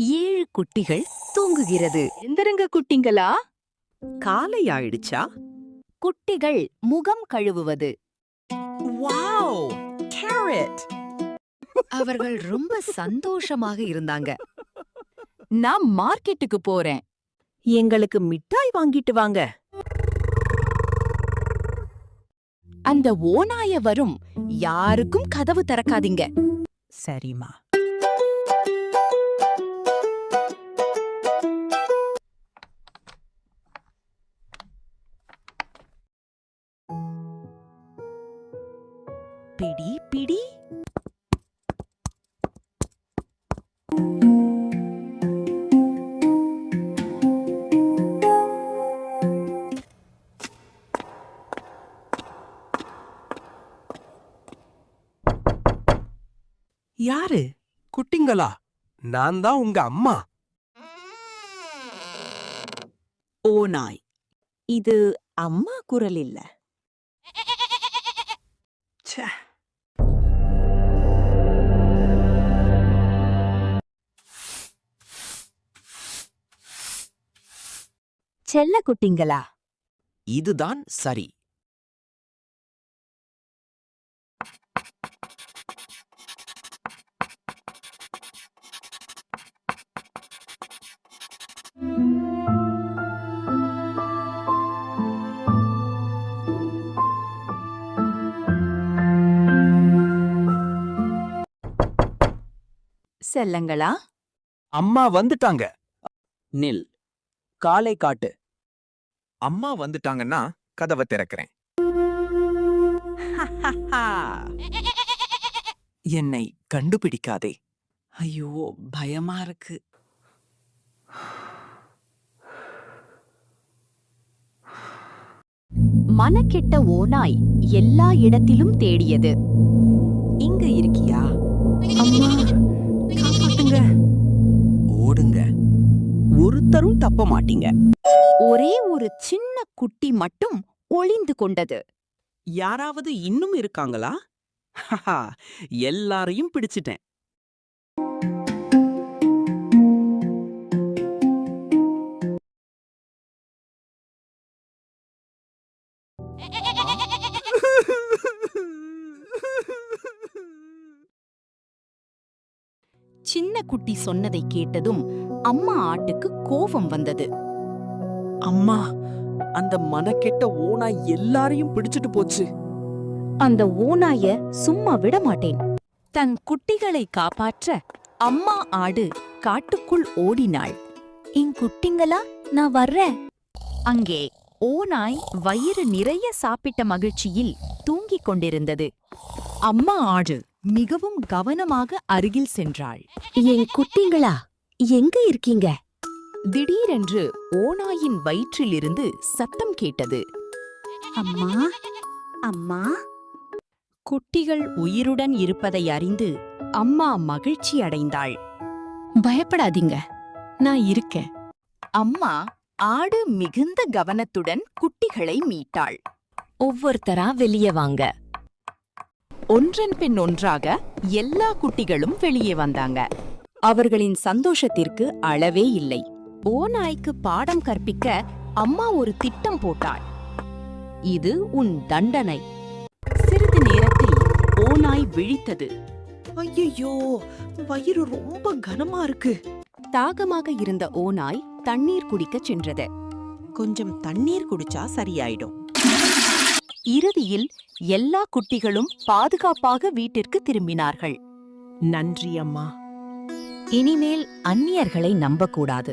7 குட்டிகள் தூங்குகிறது. எந்திரங்க குட்டிங்களா? காலை ஆயிடுச்சா? குட்டிகள் முகம் கழுவுவது. வாவ்! கேரட்! அவர்கள் ரொம்ப சந்தோஷமாக இருந்தாங்க. நான் மார்க்கெட்டுக்கு போறேன். எங்களுக்கு மிட்டாய் வாங்கிட்டு வாங்க. அந்த ஓநாய வரும். யாருக்கும் கதவு திறக்காதீங்க. சரிம்மா. பிடி பிடி. யாரு? குட்டிங்களா? நான் தான் உங்க அம்மா. ஓநாய். இது அம்மா குரல் இல்ல. ச்சே. செல்ல குட்டிங்களா? இதுதான் சரி. செல்லங்களா? அம்மா வந்துட்டாங்க. நில். காலை காட்டு. அம்மா வந்துட்டாங்கன்னா கதவை திறக்கிறேன். என்னை கண்டுபிடிக்காதே. ஐயோ, பயமா இருக்கு. மனக்கெட்ட ஓநாய் எல்லா இடத்திலும் தேடியது. இங்க இருக்கியா? அம்மா, காப்பாத்துங்க. ஓடுங்க. ஒருத்தரும் தப்ப மாட்டீங்க. ஒரே ஒரு சின்ன குட்டி மட்டும் ஒளிந்து கொண்டது. யாராவது இன்னும் இருக்காங்களா? எல்லாரையும் பிடிச்சிட்டேன். சின்ன குட்டி சொன்னதை கேட்டதும் அம்மா ஆட்டுக்கு கோபம் வந்தது. அம்மா, அந்த மனக்கெட்ட ஓநாய் எல்லாரையும் பிடிச்சிட்டு போச்சு. அந்த ஓநாய சும்மா விட மாட்டேன். தன் குட்டிகளை காப்பாற்ற அம்மா ஆடு காட்டுக்குள் ஓடினாள். என் குட்டிங்களா, நான் வர்றேன். அங்கே ஓநாய் வயிறு நிறைய சாப்பிட்ட மகிழ்ச்சியில் தூங்கிக் கொண்டிருந்தது. அம்மா ஆடு மிகவும் கவனமாக அருகில் சென்றாள். என் குட்டிங்களா, எங்க இருக்கீங்க? திடீரென்று ஓநாயின் வயிற்றிலிருந்து சத்தம் கேட்டது. அம்மா, அம்மா. குட்டிகள் உயிருடன் இருப்பதை அறிந்து அம்மா மகிழ்ச்சி அடைந்தாள். பயப்படாதீங்க, நான் இருக்கேன். அம்மா ஆடு மிகுந்த கவனத்துடன் குட்டிகளை மீட்டாள். ஒவ்வொருத்தரா வெளியே வாங்க. ஒன்றன் பின் ஒன்றாக எல்லா குட்டிகளும் வெளியே வந்தாங்க. அவர்களின் சந்தோஷத்திற்கு அளவே இல்லை. ஓநாய்க்கு பாடம் கற்பிக்க அம்மா ஒரு திட்டம் போட்டாள். இது உன் தண்டனை. சிறிது நேரத்தில் ஓநாய் விழித்தது. ஐயோ, வயிறு ரொம்ப கனமா இருக்கு. தாகமாக இருந்த ஓநாய் தண்ணீர் குடிக்கச் சென்றது. கொஞ்சம் தண்ணீர் குடிச்சா சரியாயிடும். இறுதியில் எல்லா குட்டிகளும் பாதுகாப்பாக வீட்டிற்கு திரும்பினார்கள். நன்றி அம்மா. இனிமேல் அந்நியர்களை நம்பக்கூடாது.